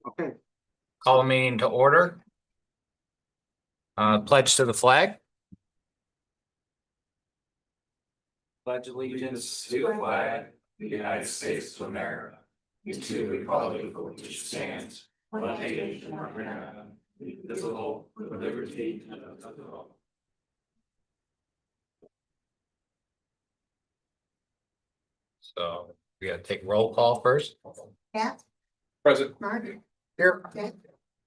Okay. Call a meeting to order. Pledge to the flag. Pledge allegiance to the flag of the United States of America, and to the republic for which stands one nation under God, indivisible, with liberty and justice for all. So we gotta take roll call first. Pat, Present. Mark, Here. Jack,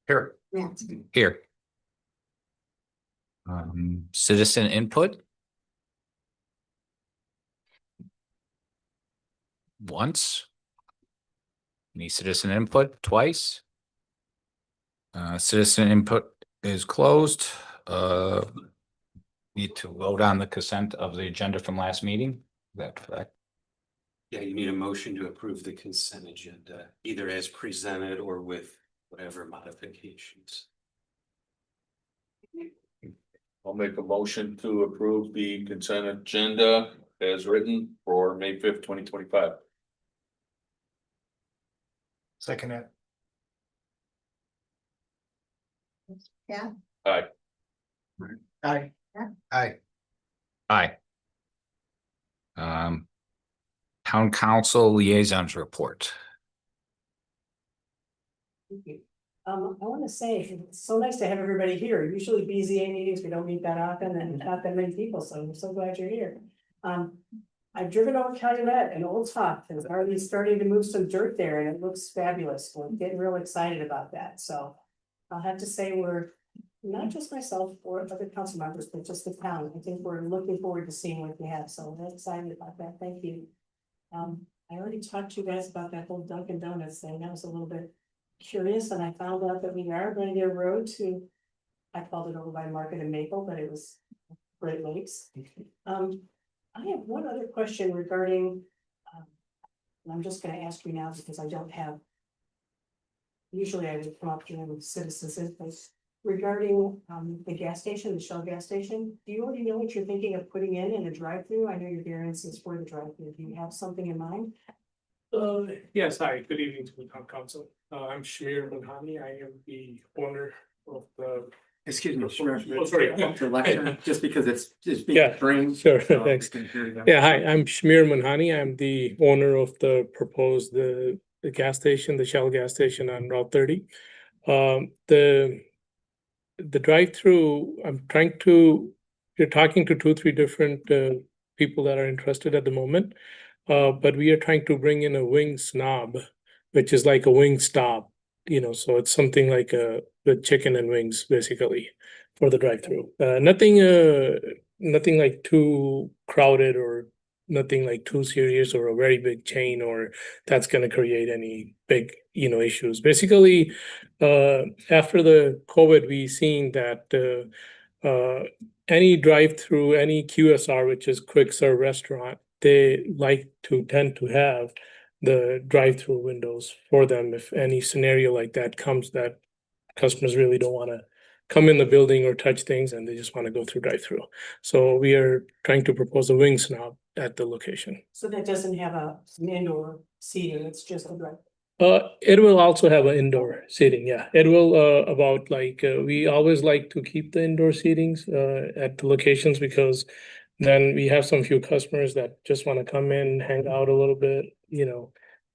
Here. Matt. Here. Citizen input. Once. Any citizen input twice. Citizen input is closed. Need to vote on the consent of the agenda from last meeting. Is that correct? Yeah, you need a motion to approve the consent agenda, either as presented or with whatever modifications. I'll make a motion to approve the consent agenda as written for May 5th, 2025. Second it. Yeah, Aye. Aye. Aye. Aye. Town council liaisons report. Thank you. I want to say, it's so nice to have everybody here. Usually BZA meetings, we don't meet that often and not that many people, so I'm so glad you're here. I've driven over Calumet and Old Top and already starting to move some dirt there and it looks fabulous. We're getting real excited about that, so. I'll have to say we're, not just myself or other council members, but just the town. I think we're looking forward to seeing what we have, so we're excited about that. Thank you. I already talked to you guys about that whole Dunkin' Donuts thing. That was a little bit curious, and I found out that we are going to get a road to, I called it over by Market and Maple, but it was Great Lakes. I have one other question regarding, and I'm just gonna ask you now because I don't have. Usually I would come up during citizens input regarding the gas station, the Shell gas station. Do you already know what you're thinking of putting in a drive-through? I know your variance is for the drive-through. Do you have something in mind? Yes, hi, good evening to the town council. I'm Shamir Manhani. I am the owner of the. Excuse me, Oh, sorry. the lecture, just because it's being Yeah, framed. sure, so we thanks. can hear you. Yeah, hi, I'm Shamir Manhani. I'm the owner of the proposed, the gas station, the Shell gas station on Route 30. The drive-through, you're talking to 2-3 different people that are interested at the moment. But we are trying to bring in a wing snob, which is like a wing stop, so it's something like with chicken and wings, basically, for the drive-through. Nothing like too crowded or nothing like too serious or a very big chain or that's going to create any big, issues. Basically, after the COVID, we seen that any drive-through, any QSR, which is quick serve restaurant, they tend to have the drive-through windows for them if any scenario like that comes that customers really don't want to come in the building or touch things and they just want to go through drive-through. So we are trying to propose a wing snob at the location. So that doesn't have an indoor seating, it's just a drive. It will also have an indoor seating, yeah. It will about like we always like to keep the indoor seatings at the locations because then we have some few customers that just want to come in, hang out a little bit,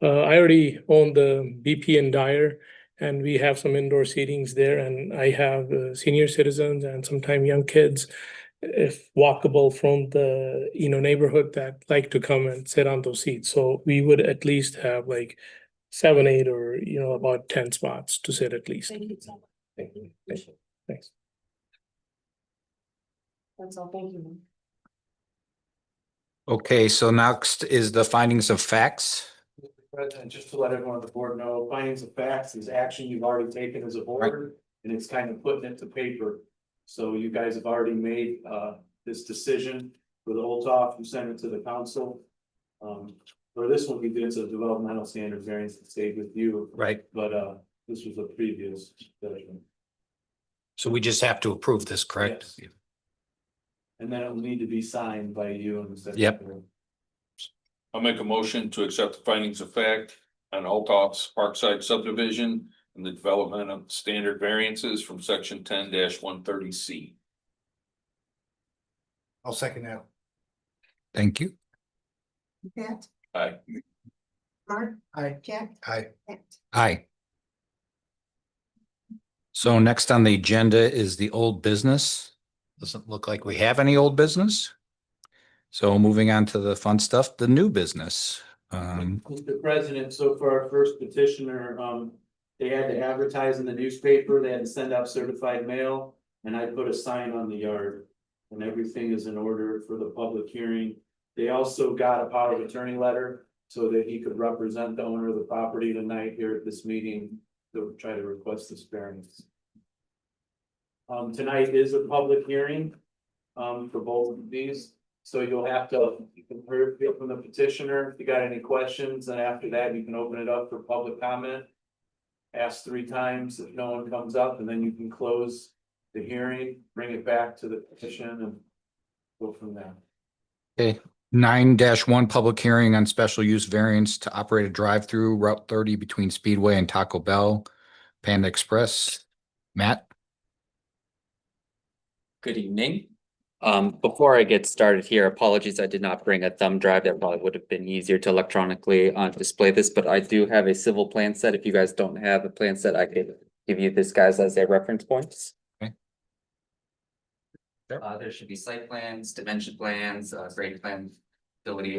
I already own the BP and Dyer, and we have some indoor seatings there, and I have senior citizens and sometimes young kids, if walkable from the neighborhood that like to come and sit on those seats. So we would at least have like 7, 8, or about 10 spots to sit at least. Thank you so much. Thank you. Thanks. That's all, thank you. Okay, so next is the findings of facts. President, just to let everyone on the board know, findings of facts is action you've already taken as a board, and it's kind of putting it to paper. So you guys have already made this decision for the Old Top, you sent it to the council. For this one, we did a developmental standard variance that stayed with you, Right. but this was a previous judgment. So we just have to approve this, correct? Yes. And then it'll need to be signed by you and the Yep. I'll make a motion to accept the findings of fact on Old Tops Parkside subdivision and the development of standard variances from section 10-130C. I'll second that. Thank you. Pat, Aye. Mark, Aye. Jack, Aye. Pat. Aye. So next on the agenda is the old business. Doesn't look like we have any old business. So moving on to the fun stuff, the new business. Mr. President, so for our first petitioner, they had to advertise in the newspaper, they had to send out certified mail, and I put a sign on the yard. And everything is in order for the public hearing. They also got a power of attorney letter so that he could represent the owner of the property tonight here at this meeting to try to request this variance. Tonight is a public hearing, for both of these. So you'll have to, you can hear from the petitioner, if you got any questions, and after that, you can open it up for public comment. Ask 3 times if no one comes up, and then you can close the hearing, bring it back to the petition and go from there. Okay, 9-1 public hearing on special use variance to operate a drive-through Route 30 between Speedway and Taco Bell, Panda Express. Matt? Good evening. Before I get started here, apologies, I did not bring a thumb drive. That probably would have been easier to electronically display this, but I do have a civil plan set. If you guys don't have a plan set, I could give you this guys as a reference points. Okay. Sure. There should be site plans, dimension plans, grade plan, utility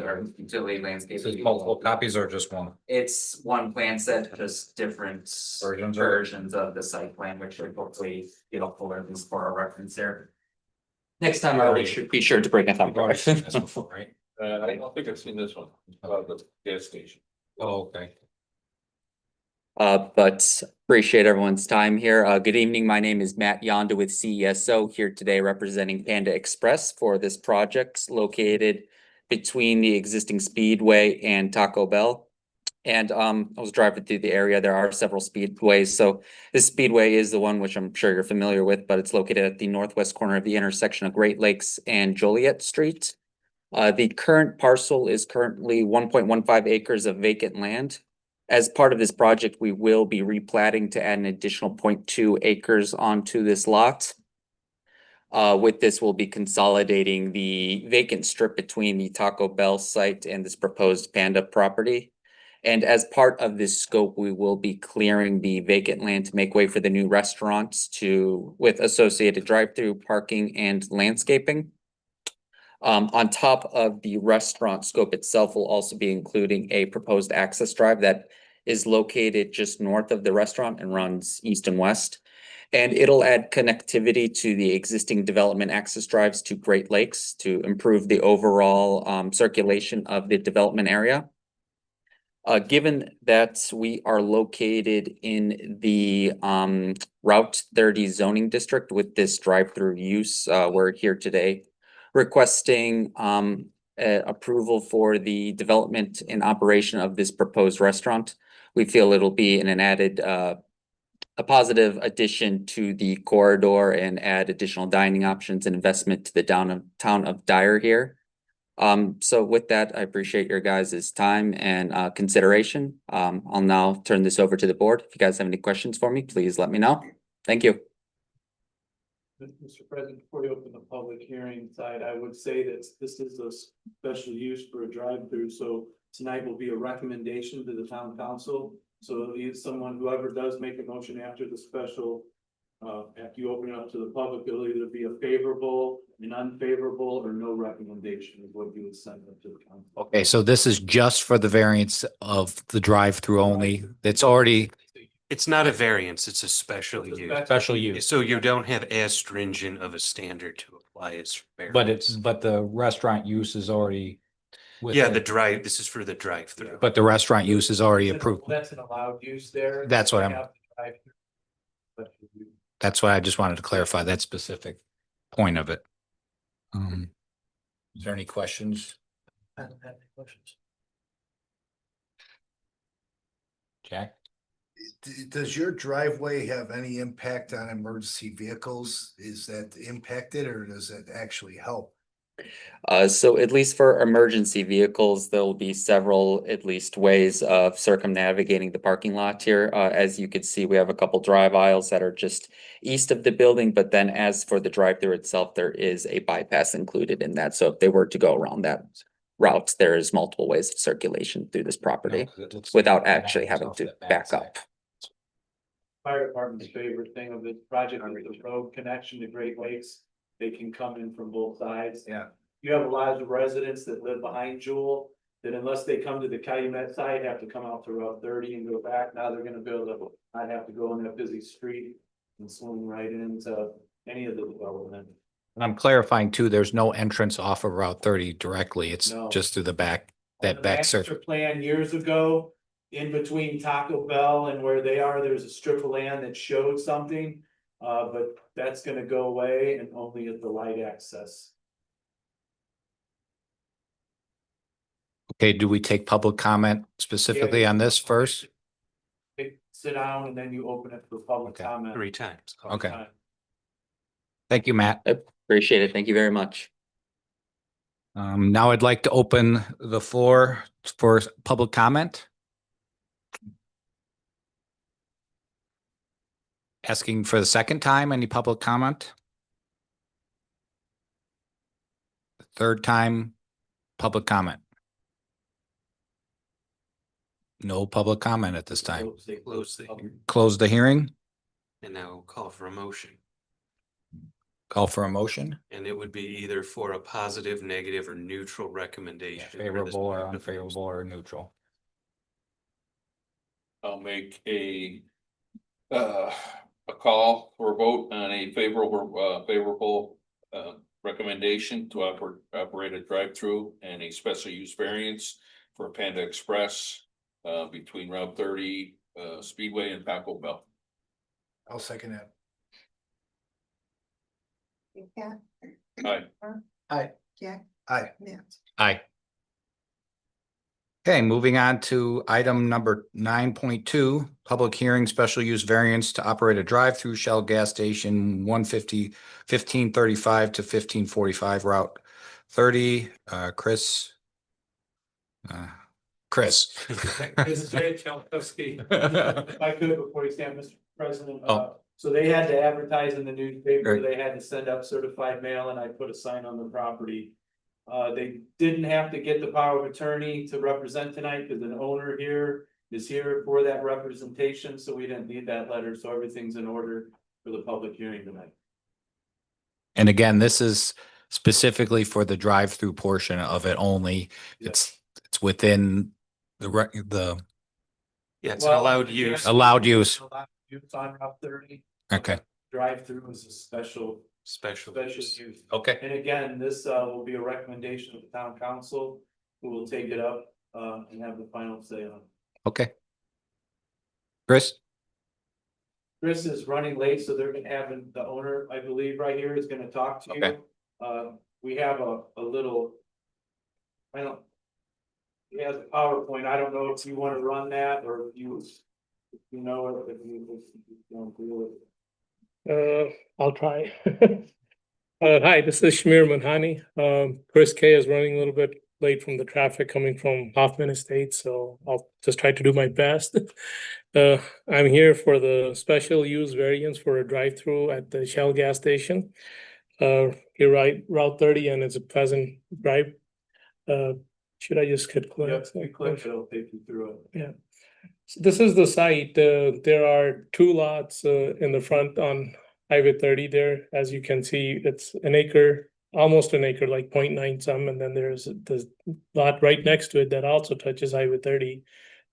landscape. Is this multiple copies or just one? It's one plan set, just different Versions of it? of the site plan, which should hopefully be helpful at least for our reference there. Next time I should be sure to bring a thumb I've already drive. seen this before, right? I don't think I've seen this one, about the gas station. Oh, okay. But appreciate everyone's time here. Good evening. My name is Matt Yonda with CESO here today representing Panda Express for this project located between the existing Speedway and Taco Bell. And I was driving through the area. There are several speedways. So this speedway is the one which I'm sure you're familiar with, but it's located at the northwest corner of the intersection of Great Lakes and Joliet Street. The current parcel is currently 1.15 acres of vacant land. As part of this project, we will be replatting to add an additional 0.2 acres onto this lot. With this, we'll be consolidating the vacant strip between the Taco Bell site and this proposed Panda property. And as part of this scope, we will be clearing the vacant land to make way for the new restaurants with associated drive-through parking and landscaping. On top of the restaurant scope itself, we'll also be including a proposed access drive that is located just north of the restaurant and runs east and west. And it'll add connectivity to the existing development access drives to Great Lakes to improve the overall circulation of the development area. Given that we are located in the Route 30 zoning district with this drive-through use, we're here today requesting approval for the development and operation of this proposed restaurant. We feel it'll be an added a positive addition to the corridor and add additional dining options and investment to the town of Dyer here. So with that, I appreciate your guys' time and consideration. I'll now turn this over to the board. If you guys have any questions for me, please let me know. Thank you. Mr. President, before you open the public hearing side, I would say that this is a special use for a drive-through, so tonight will be a recommendation to the town council. So someone, whoever does make a motion after the special, after you open it up to the public, it'll either be a favorable, an unfavorable, or no recommendation is what you would send up to the council. Okay, so this is just for the variance of the drive-through only. It's already It's not a variance, it's a special use. special use. So you don't have as stringent of a standard to apply as. But the restaurant use is already. Yeah, this is for the drive-through. But the restaurant use is already approved. That's an allowed use there. That's what They I'm- have the drive-through. Special use. That's why I just wanted to clarify that specific point of it. Is there any questions? I don't have any questions. Jack? Does your driveway have any impact on emergency vehicles? Is that impacted or does it actually help? So at least for emergency vehicles, there'll be several, at least ways of circumnavigating the parking lot here. As you can see, we have a couple drive aisles that are just east of the building, but then as for the drive-through itself, there is a bypass included in that. So if they were to go around that route, there is multiple ways of circulation through this property without actually having to back up. Fire department's favorite thing of this project is the road connection to Great Lakes. They can come in from both sides. Yeah. You have a lot of residents that live behind Jewel, that unless they come to the Calumet side, have to come out to Route 30 and go back. Now they're gonna build up, I'd have to go on that busy street and swing right into any of the development. And I'm clarifying too, there's no entrance off of Route 30 directly. It's No. just through the back, On that the back master circle. plan years ago, in between Taco Bell and where they are, there's a strip of land that showed something. But that's gonna go away and only at the light access. Okay, do we take public comment specifically on this first? Sit down and then you open it for public Okay. comment. 3 times. Okay. Thank you, Matt. Appreciate it. Thank you very much. Now I'd like to open the floor for public comment. Asking for the second time, any public comment? Third time, public comment. No public comment at this time. Close the hearing. Close the hearing, And now call for a motion. call for a motion. And it would be either for a positive, negative, or neutral recommendation. for this Favorable or project. unfavorable or neutral. I'll make a call for a vote on a favorable recommendation to operate a drive-through and a special use variance for Panda Express between Route 30 Speedway and Taco Bell. I'll second that. Pat, Aye. Aye. Jack, Aye. Matt. Aye. Okay, moving on to item number 9.2, public hearing, special use variance to operate a drive-through Shell gas station 1535 to 1545 Route 30. Chris. Chris. This is Jay Chalkowski. If I could, before you stand, Mr. President, Oh. so they had to advertise in the newspaper, Right. they had to send up certified mail, and I put a sign on the property. They didn't have to get the power of attorney to represent tonight, because an owner here is here for that representation, so we didn't need that letter, so everything's in order for the public hearing tonight. And again, this is specifically for the drive-through portion of it only. It's within the Yeah, it's an allowed use. allowed use. Allowed use on Route 30. Okay, Drive-through is a special Special use. use. okay, And again, this will be a recommendation of the town council, who will take it up and have the final say on it. okay. Chris? Chris is running late, so they're gonna have, the owner, I believe, right here is gonna talk to you. Okay. We have a little. He has a PowerPoint, I don't know if you wanna run that, or if you know it, if you don't do it. I'll try. Hi, this is Shamir Manhani. Chris K is running a little bit late from the traffic coming from Hoffman Estates, so I'll just try to do my best. I'm here for the special use variance for a drive-through at the Shell gas station. You're right, Route 30, and it's a Pleasant Drive. Should I just hit click? Yep, you click, it'll take you through it. So this is the site. There are 2 lots in the front on Highway 30 there. As you can see, it's an acre, almost an acre, like 0.9 some, and then there's the lot right next to it that also touches Highway 30.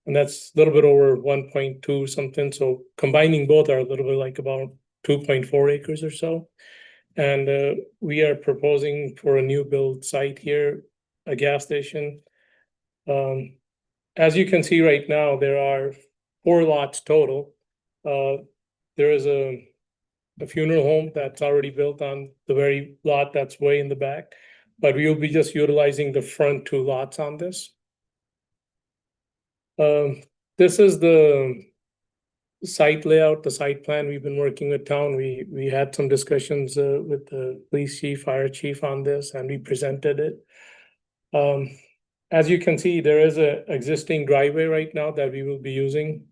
And that's a little bit over 1.2 something. So combining both are a little bit like about 2.4 acres or so. And we are proposing for a new build site here, a gas station. As you can see right now, there are 4 lots total. There is a funeral home that's already built on the very lot that's way in the back, but we will be just utilizing the front 2 lots on this. This is the site layout, the site plan, we've been working with town. We had some discussions with the police chief, fire chief on this, and we presented it. As you can see, there is a existing driveway right now that we will be using,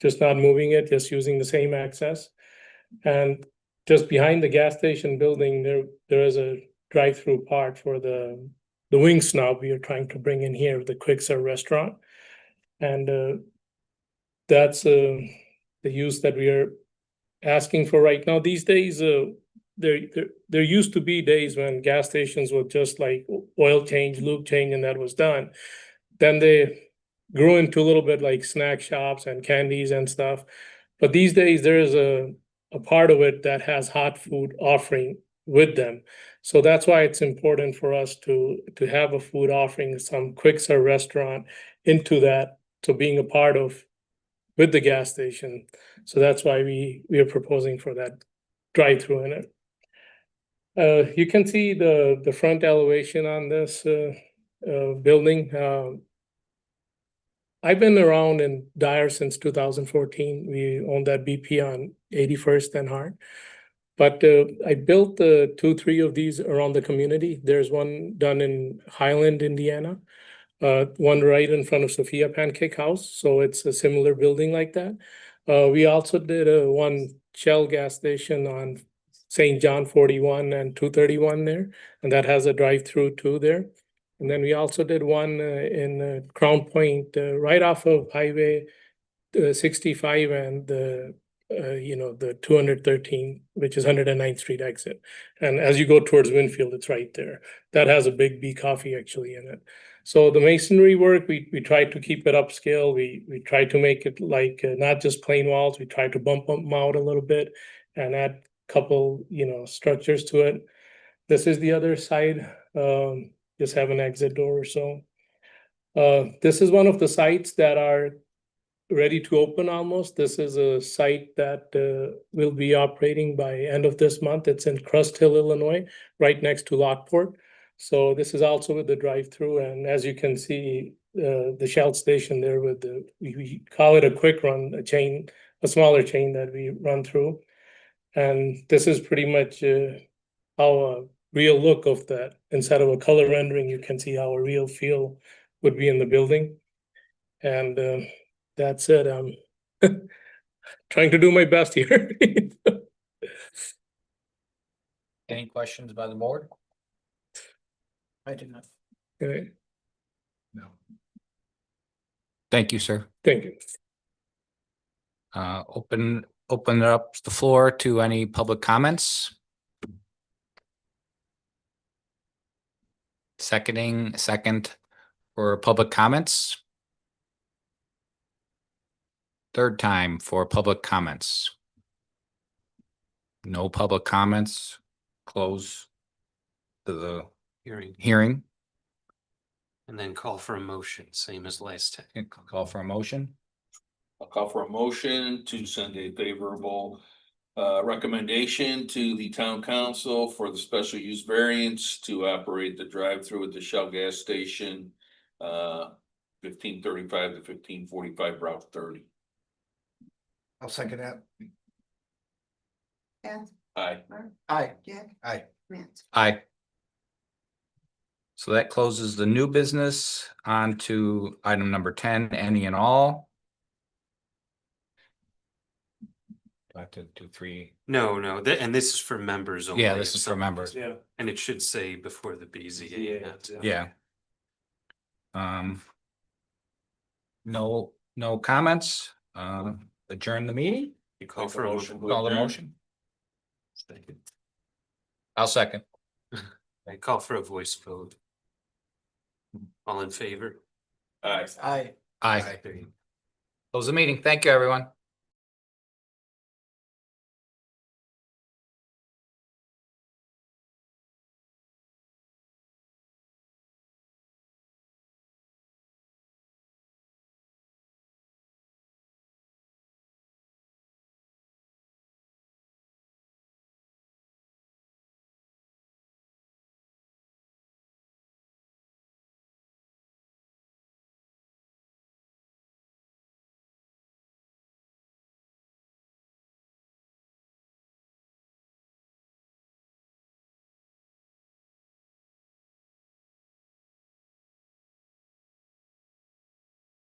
just not moving it, just using the same access. And just behind the gas station building, there is a drive-through part for the wing snob we are trying to bring in here, the quick serve restaurant. And that's the use that we are asking for right now. These days, there used to be days when gas stations were just like oil change, lube change, and that was done. Then they grew into a little bit like snack shops and candies and stuff. But these days there is a part of it that has hot food offering with them. So that's why it's important for us to have a food offering, some quick serve restaurant into that, so being a part of with the gas station. So that's why we are proposing for that drive-through in it. You can see the front elevation on this building. I've been around in Dyer since 2014. We own that BP on 81st and Hart. But I built 2-3 of these around the community. There's one done in Highland, Indiana. One right in front of Sophia Pancake House. So it's a similar building like that. We also did one Shell gas station on St. John 41 and 231 there. And that has a drive-through too there. And then we also did one in Crown Point, right off of Highway 65 and the 213, which is 109th Street exit. And as you go towards Winfield, it's right there. That has a Big B Coffee actually in it. So the masonry work, we try to keep it upscale. We try to make it like not just plain walls. We try to bump them out a little bit and add a couple, structures to it. This is the other side. Just have an exit door or so. This is one of the sites that are ready to open almost. This is a site that will be operating by end of this month. It's in Crust Hill, Illinois, right next to Lockport. So this is also with the drive-through. And as you can see, the Shell station there with we call it a quick run, a smaller chain that we run through. And this is pretty much how real look of that. Instead of a color rendering, you can see how a real feel would be in the building. And that's it. I'm trying to do my best here. Any questions by the board? I do not. Okay, No. Thank you, sir. thank you. Open up the floor to any public comments. Second for public comments. Third time for public comments. No public comments. Close the hearing. And then call for a motion, same as last time. Call for a motion. I'll call for a motion to send a favorable recommendation to the town council for the special use variance to operate the drive-through at the Shell gas station 1535 to 1545 Route 30. I'll second that. Pat, Aye. Mark, Aye. Jack, Aye. Matt. Aye. So that closes the new business. On to item number 10, any and all. Do I have to do 3? No, and this is for members only. Yeah, this is for members. Yeah. And it should say before the BZA. Yeah. Yeah. No comments. Adjourn the meeting. You call for a motion. Call the motion. I'll second. I call for a voice vote. All in favor? Aye. Aye. Aye. Close the meeting. Thank you, everyone.